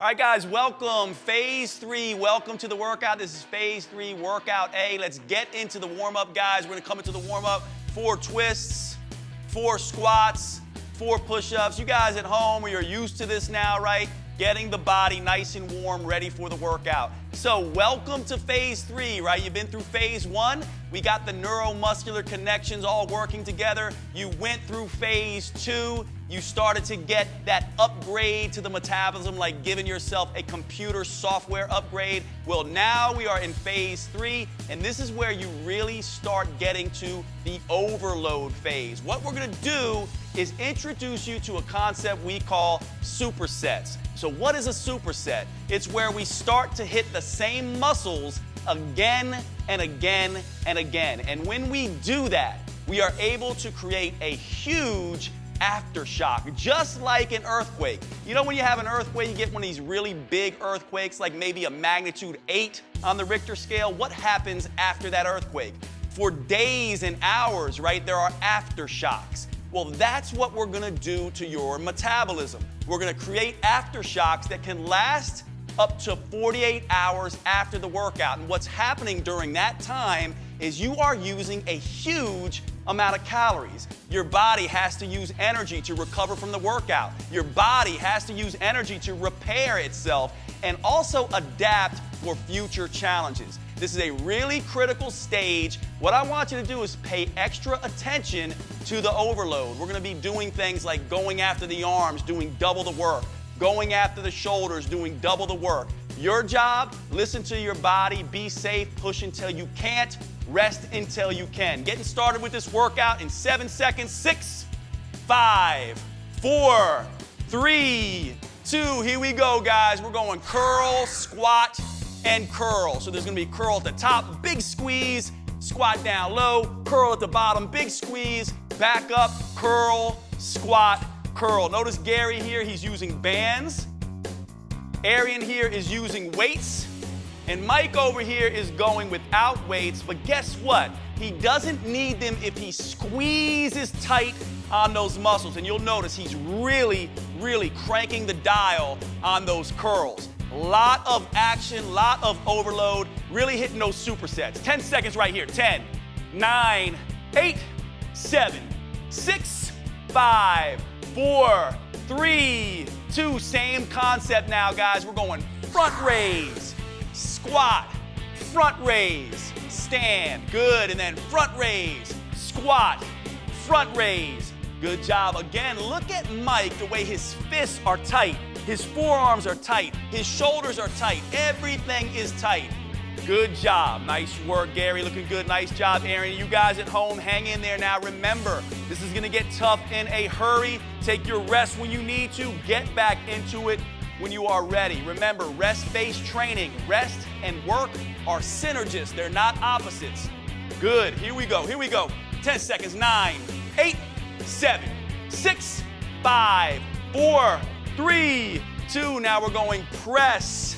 All right, guys, welcome. Phase 3, welcome to the workout. This is Phase 3, Workout A. Let's get into the warm-up, guys. We're gonna come into the warm-up, 4 twists, 4 squats, 4 push-ups. You guys at home, you're used to this now, right? Getting the body nice and warm, ready for the workout. So welcome to Phase 3, right? You've been through Phase 1. We got the neuromuscular connections all working together. You went through Phase 2. You started to get that upgrade to the metabolism, like giving yourself a computer software upgrade. Well, now we are in Phase 3, and this is where you really start getting to the overload phase. What we're gonna do is introduce you to a concept we call supersets. So what is a superset? It's where we start to hit the same muscles again and again and again. And when we do that, we are able to create a huge aftershock, just like an earthquake. You know when you have an earthquake, you get one of these really big earthquakes, like maybe a magnitude 8 on the Richter scale. What happens after that earthquake? For days and hours, right, there are aftershocks. Well, that's what we're gonna do to your metabolism. We're gonna create aftershocks that can last up to 48 hours after the workout. And what's happening during that time is you are using a huge amount of calories. Your body has to use energy to recover from the workout. Your body has to use energy to repair itself and also adapt for future challenges. This is a really critical stage. What I want you to do is pay extra attention to the overload. We're gonna be doing things like going after the arms, doing double the work, going after the shoulders, doing double the work. Your job, listen to your body, be safe, push until you can't, rest until you can. Getting started with this workout in 7 seconds. 6, 5, 4, 3, 2. Here we go, guys. We're going curl, squat, and curl. So there's gonna be curl at the top, big squeeze, squat down low, curl at the bottom, big squeeze, back up, curl, squat, curl. Notice Gary here, he's using bands. Arian here is using weights. And Mike over here is going without weights, but guess what? He doesn't need them if he squeezes tight on those muscles. And you'll notice he's really, really cranking the dial on those curls. Lot of action, lot of overload, really hitting those supersets. 10 seconds right here. 10, 9, 8, 7, 6, 5, 4, 3, 2. Same concept now, guys. We're going front raise, squat, front raise, stand. Good. And then front raise, squat, front raise. Good job. Again, look at Mike, the way his fists are tight. His forearms are tight. His shoulders are tight. Everything is tight. Good job. Nice work, Gary. Looking good. Nice job, Aaron. You guys at home, hang in there now. Remember, this is going to get tough in a hurry. Take your rest when you need to. Get back into it when you are ready. Remember, rest-based training, rest and work are synergists. They're not opposites. Good. Here we go. Here we go. 10 seconds. 9, 8, 7, 6, 5, 4, 3, 2. Now we're going press,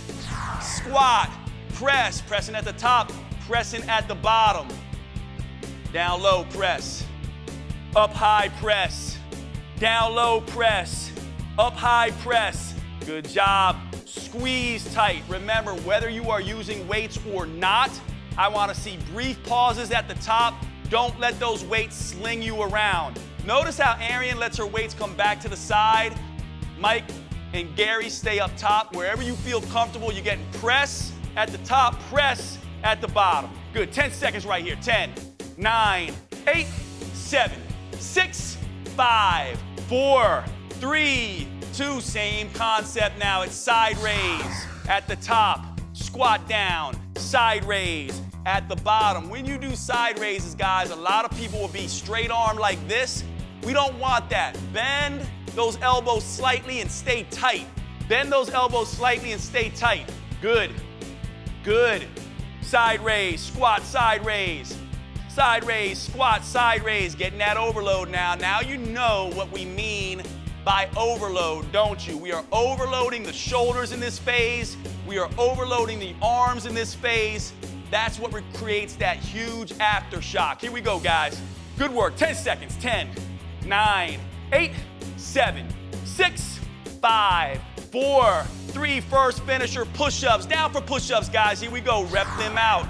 squat, press, pressing at the top, pressing at the bottom. Down low, press. Up high, press. Down low, press. Up high, press. Good job. Squeeze tight. Remember, whether you are using weights or not, I want to see brief pauses at the top. Don't let those weights sling you around. Notice how Arian lets her weights come back to the side. Mike and Gary stay up top. Wherever you feel comfortable, you're getting press at the top, press at the bottom. Good. 10 seconds right here. 10, 9, 8, 7, 6, 5, 4, 3, 2. Same concept now. It's side raise at the top, squat down, side raise at the bottom. When you do side raises, guys, a lot of people will be straight arm like this. We don't want that. Bend those elbows slightly and stay tight. Bend those elbows slightly and stay tight. Good. Good. Side raise, squat, side raise. Side raise, squat, side raise. Getting that overload now. Now you know what we mean by overload, don't you? We are overloading the shoulders in this phase. We are overloading the arms in this phase. That's what creates that huge aftershock. Here we go, guys. Good work. 10 seconds. 10, 9, 8, 7, 6, 5, 4, 3, first finisher, push-ups. Down for push-ups, guys. Here we go. Rep them out.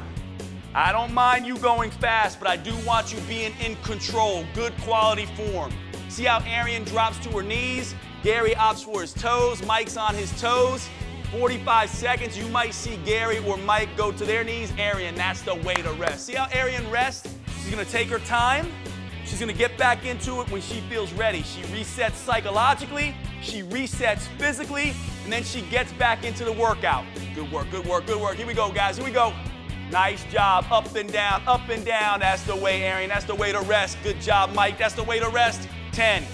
I don't mind you going fast, but I do want you being in control. Good quality form. See how Arian drops to her knees? Gary opts for his toes. Mike's on his toes. 45 seconds. You might see Gary or Mike go to their knees. Arian, that's the way to rest. See how Arian rests? She's going to take her time. She's going to get back into it when she feels ready. She resets psychologically. She resets physically. And then she gets back into the workout. Good work, good work, good work. Here we go, guys. Here we go. Nice job. Up and down, up and down. That's the way, Arian. That's the way to rest. Good job, Mike. That's the way to rest. 10,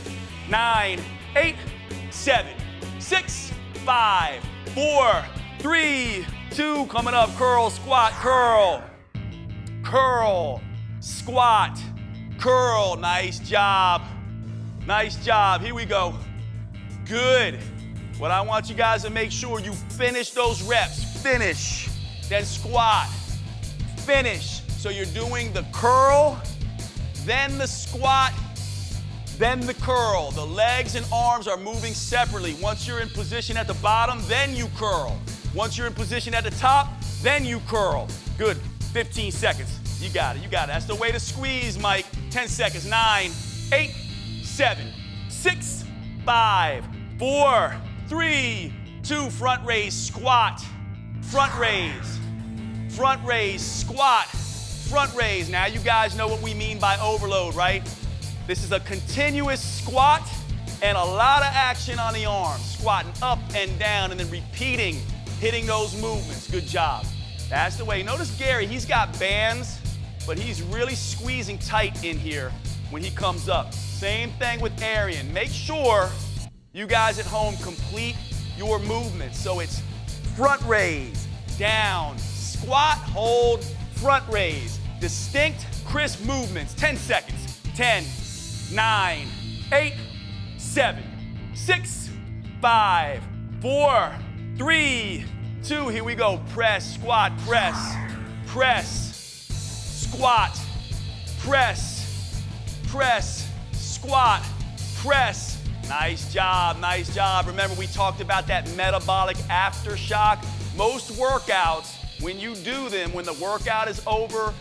9, 8, 7, 6, 5, 4, 3, 2. Coming up. Curl, squat, curl. Curl, squat, curl. Nice job. Nice job. Here we go. Good. What I want you guys to make sure you finish those reps. Finish. Then squat. Finish. So you're doing the curl, then the squat, then the curl. The legs and arms are moving separately. Once you're in position at the bottom, then you curl. Once you're in position at the top, then you curl. Good. 15 seconds. You got it. You got it. That's the way to squeeze, Mike. 10 seconds. 9, 8, 7, 6, 5, 4, 3, 2. Front raise, squat. Front raise. Front raise, squat. Front raise. Now you guys know what we mean by overload, right? This is a continuous squat and a lot of action on the arms. Squatting up and down and then repeating, hitting those movements. Good job. That's the way. Notice Gary, he's got bands, but he's really squeezing tight in here when he comes up. Same thing with Arian. Make sure you guys at home complete your movements. So it's front raise, down, squat, hold, front raise. Distinct, crisp movements. 10 seconds. 10, 9, 8, 7, 6, 5, 4, 3, 2. Here we go. Press, squat, press, press, squat, press, press, squat, press. Nice job, nice job. Remember, we talked about that metabolic aftershock. Most workouts, when you do them, when the workout is over,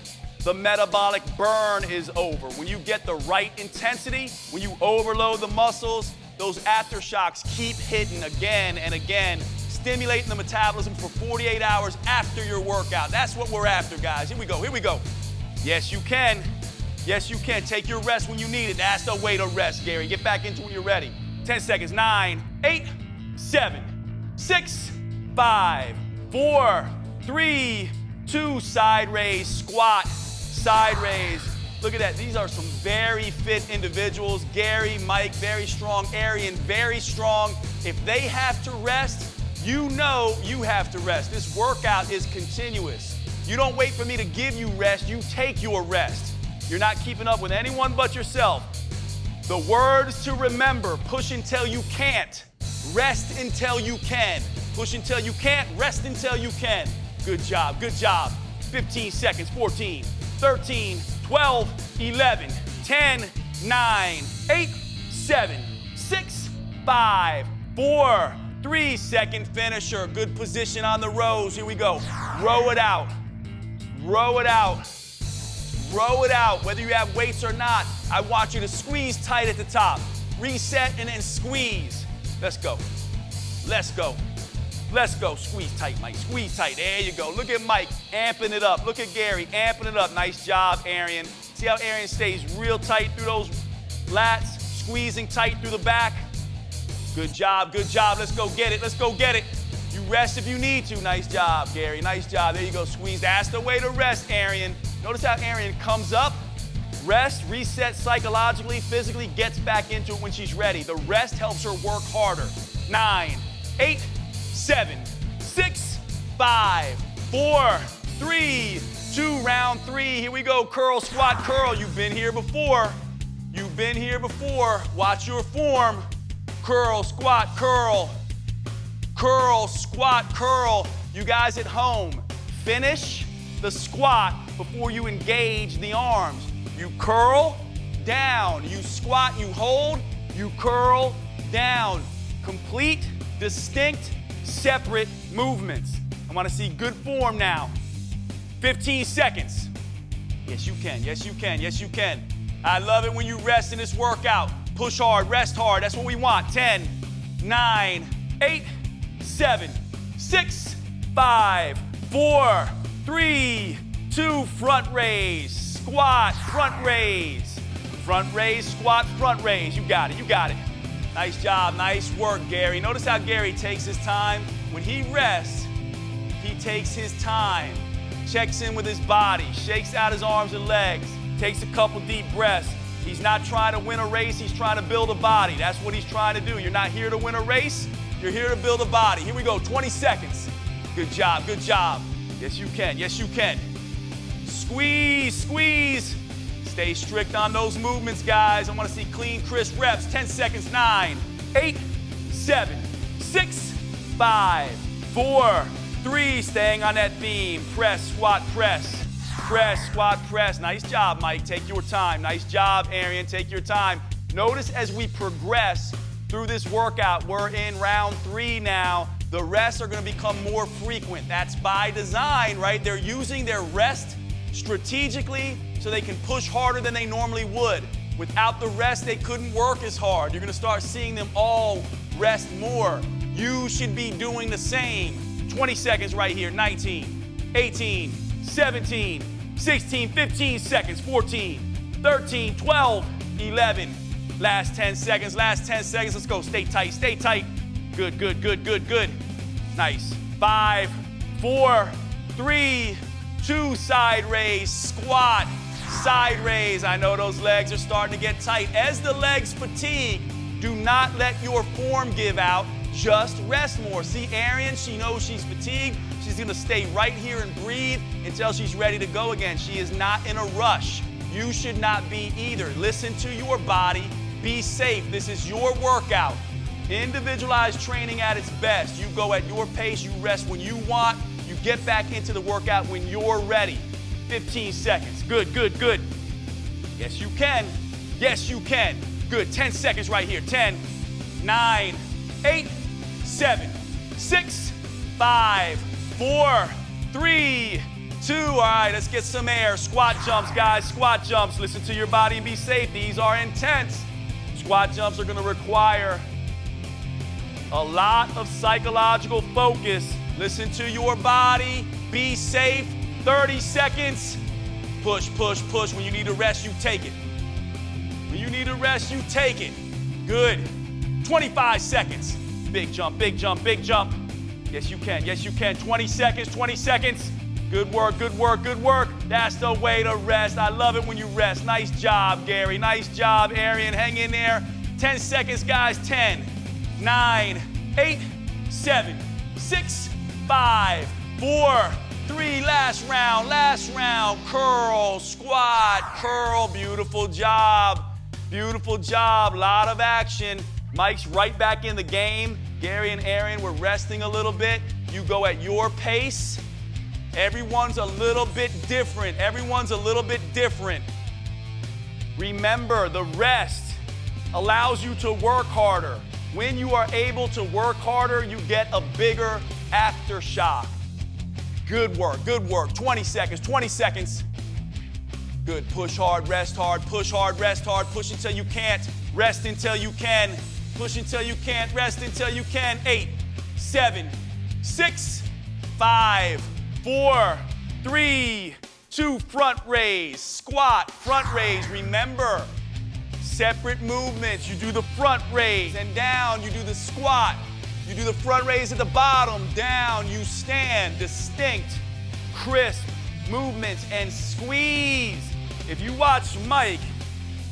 the metabolic burn is over. When you get the right intensity, when you overload the muscles, those aftershocks keep hitting again and again, stimulating the metabolism for 48 hours after your workout. That's what we're after, guys. Here we go, here we go. Yes, you can. Yes, you can. Take your rest when you need it. That's the way to rest, Gary. Get back into it when you're ready. 10 seconds. 9, 8, 7, 6, 5, 4, 3, 2. Side raise, squat, side raise. Look at that. These are some very fit individuals. Gary, Mike, very strong. Arian, very strong. If they have to rest, you know you have to rest. This workout is continuous. You don't wait for me to give you rest. You take your rest. You're not keeping up with anyone but yourself. The words to remember: push until you can't, rest until you can. Push until you can't, rest until you can. Good job, good job. 15 seconds. 14, 13, 12, 11, 10, 9, 8, 7, 6, 5, 4, 3. Second finisher. Good position on the rows. Here we go. Row it out. Row it out. Row it out. Whether you have weights or not, I want you to squeeze tight at the top. Reset and then squeeze. Let's go. Let's go. Let's go. Squeeze tight, Mike. Squeeze tight. There you go. Look at Mike amping it up. Look at Gary amping it up. Nice job, Arian. See how Arian stays real tight through those lats, squeezing tight through the back. Good job. Good job. Let's go get it. Let's go get it. You rest if you need to. Nice job, Gary. Nice job. There you go. Squeeze. That's the way to rest, Arian. Notice how Arian comes up, rest, resets psychologically, physically, gets back into it when she's ready. The rest helps her work harder. 9, 8, 7, 6, 5, 4, 3, 2. Round 3. Here we go. Curl, squat, curl. You've been here before. You've been here before. Watch your form. Curl, squat, curl. Curl, squat, curl. You guys at home, finish the squat before you engage the arms. You curl, down. You squat, you hold, you curl, down. Complete, distinct, separate movements. I want to see good form now. 15 seconds. Yes, you can. Yes, you can. Yes, you can. I love it when you rest in this workout. Push hard, rest hard. That's what we want. 10, 9, 8, 7, 6, 5, 4, 3, 2, front raise, squat, front raise, squat, front raise. You got it, you got it. Nice job, nice work, Gary. Notice how Gary takes his time. When he rests, he takes his time, checks in with his body, shakes out his arms and legs, takes a couple deep breaths. He's not trying to win a race, he's trying to build a body. That's what he's trying to do. You're not here to win a race, you're here to build a body. Here we go, 20 seconds. Good job, good job. Yes, you can, yes, you can. Squeeze, squeeze. Stay strict on those movements, guys. I want to see clean, crisp reps. 10 seconds, 9, 8, 7, 6, 5, 4, 3, staying on that theme. Press, squat, press. Press, squat, press. Nice job, Mike. Take your time. Nice job, Arian. Take your time. Notice as we progress through this workout, we're in round 3 now. The rests are going to become more frequent. That's by design, right? They're using their rest strategically so they can push harder than they normally would. Without the rest, they couldn't work as hard. You're going to start seeing them all rest more. You should be doing the same. 20 seconds right here. 19, 18, 17, 16, 15 seconds, 14, 13, 12, 11. Last 10 seconds, last 10 seconds. Let's go. Stay tight, stay tight. Good, good, good, good, good. Nice. 5, 4, 3, 2, side raise, squat, side raise. I know those legs are starting to get tight. As the legs fatigue, do not let your form give out. Just rest more. See Arian, she knows she's fatigued. She's gonna stay right here and breathe until she's ready to go again. She is not in a rush. You should not be either. Listen to your body. Be safe. This is your workout. Individualized training at its best. You go at your pace. You rest when you want. You get back into the workout when you're ready. 15 seconds. Good, good, good. Yes, you can. Yes, you can. Good. 10 seconds right here. 10, 9, 8, 7, 6, 5, 4, 3, 2. All right, let's get some air. Squat jumps, guys. Squat jumps. Listen to your body and be safe. These are intense. Squat jumps are going to require a lot of psychological focus. Listen to your body. Be safe. 30 seconds. Push, push, push. When you need to rest, you take it. When you need to rest, you take it. Good. 25 seconds. Big jump, big jump, big jump. Yes, you can. Yes, you can. 20 seconds, 20 seconds. Good work, good work, good work. That's the way to rest. I love it when you rest. Nice job, Gary. Nice job, Arian. Hang in there. 10 seconds, guys. 10, 9, 8, 7, 6, 5, 4, 3. Last round, last round. Curl, squat, curl. Beautiful job. Beautiful job. Lot of action. Mike's right back in the game. Gary and Arian were resting a little bit. You go at your pace. Everyone's a little bit different. Everyone's a little bit different. Remember, the rest allows you to work harder. When you are able to work harder, you get a bigger aftershock. Good work, good work. 20 seconds, 20 seconds. Good, push hard, rest hard, push hard, rest hard, push until you can't, rest until you can, push until you can't, rest until you can. 8, 7, 6, 5, 4, 3, 2, front raise, squat, front raise. Remember, separate movements. You do the front raise and down, you do the squat. You do the front raise at the bottom, down, you stand. Distinct, crisp movements and squeeze. If you watch Mike,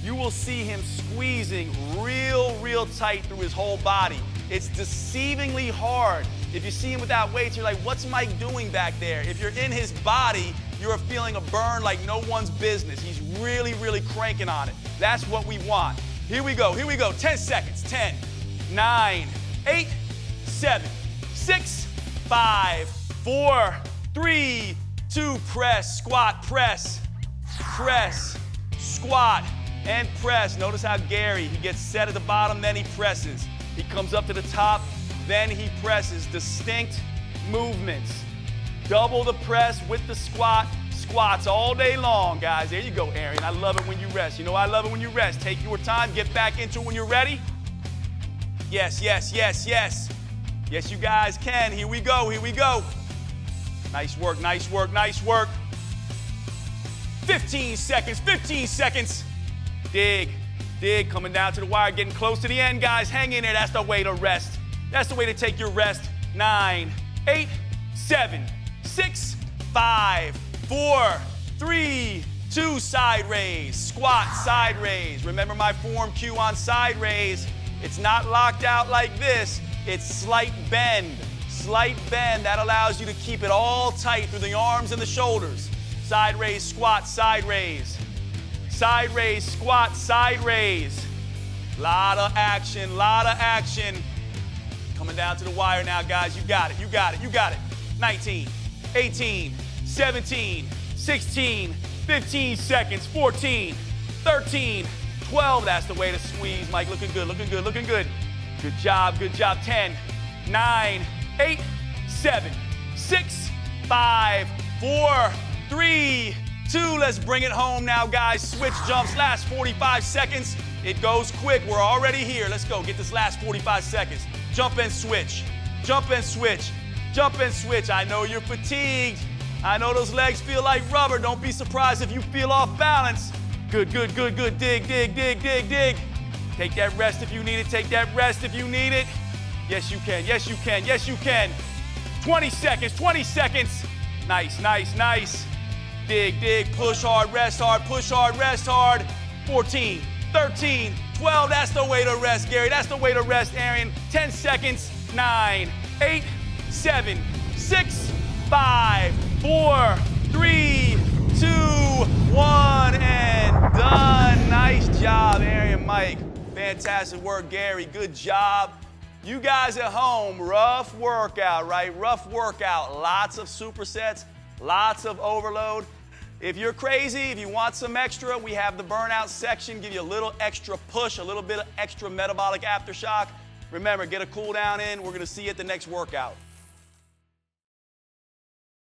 you will see him squeezing real tight through his whole body. It's deceivingly hard. If you see him without weights, you're like, what's Mike doing back there? If you're in his body, you're feeling a burn like no one's business. He's really cranking on it. That's what we want. Here we go, 10 seconds. 10, 9, 8, 7, 6, 5, 4, 3, 2, press, squat, press, squat, and press. Notice how Gary, he gets set at the bottom, then he presses. He comes up to the top, then he presses. Distinct movements. Double the press with the squat. Squats all day long, guys. There you go, Arian. I love it when you rest. You know I love it when you rest. Take your time. Get back into it when you're ready. Yes, yes, yes, yes. Yes, you guys can. Here we go, here we go. Nice work, nice work, nice work. 15 seconds, 15 seconds. Dig, dig, coming down to the wire, getting close to the end, guys. Hang in there, that's the way to rest. That's the way to take your rest. 9, 8, 7, 6, 5, 4, 3, 2, side raise. Squat, side raise. Remember my form cue on side raise. It's not locked out like this. It's slight bend. Slight bend. That allows you to keep it all tight through the arms and the shoulders. Side raise, squat, side raise. Side raise, squat, side raise. Lot of action, lot of action. Coming down to the wire now, guys. You got it, you got it, you got it. 19, 18, 17, 16, 15 seconds, 14, 13, 12. That's the way to squeeze, Mike. Looking good, looking good, looking good. Good job, good job. 10, 9, 8, 7, 6, 5, 4, 3, 2. Let's bring it home now, guys. Switch jumps, last 45 seconds. It goes quick. We're already here. Let's go. Get this last 45 seconds. Jump and switch. Jump and switch. Jump and switch. I know you're fatigued. I know those legs feel like rubber. Don't be surprised if you feel off balance. Good, good, good, good. Dig, dig, dig, dig, dig. Take that rest if you need it. Take that rest if you need it. Yes, you can. Yes, you can. Yes, you can. 20 seconds. 20 seconds. Nice, nice, nice. Dig, dig. Push hard, rest hard. Push hard, rest hard. 14, 13, 12. That's the way to rest, Gary. That's the way to rest, Arian. 10 seconds. 9, 8, 7, 6, 5, 4, 3, 2, 1, and done. Nice job, Arian, Mike. Fantastic work, Gary. Good job. You guys at home, rough workout, right? Rough workout. Lots of supersets, lots of overload. If you're crazy, if you want some extra, we have the burnout section. Give you a little extra push, a little bit of extra metabolic aftershock. Remember, get a cool down in. We're going to see you at the next workout.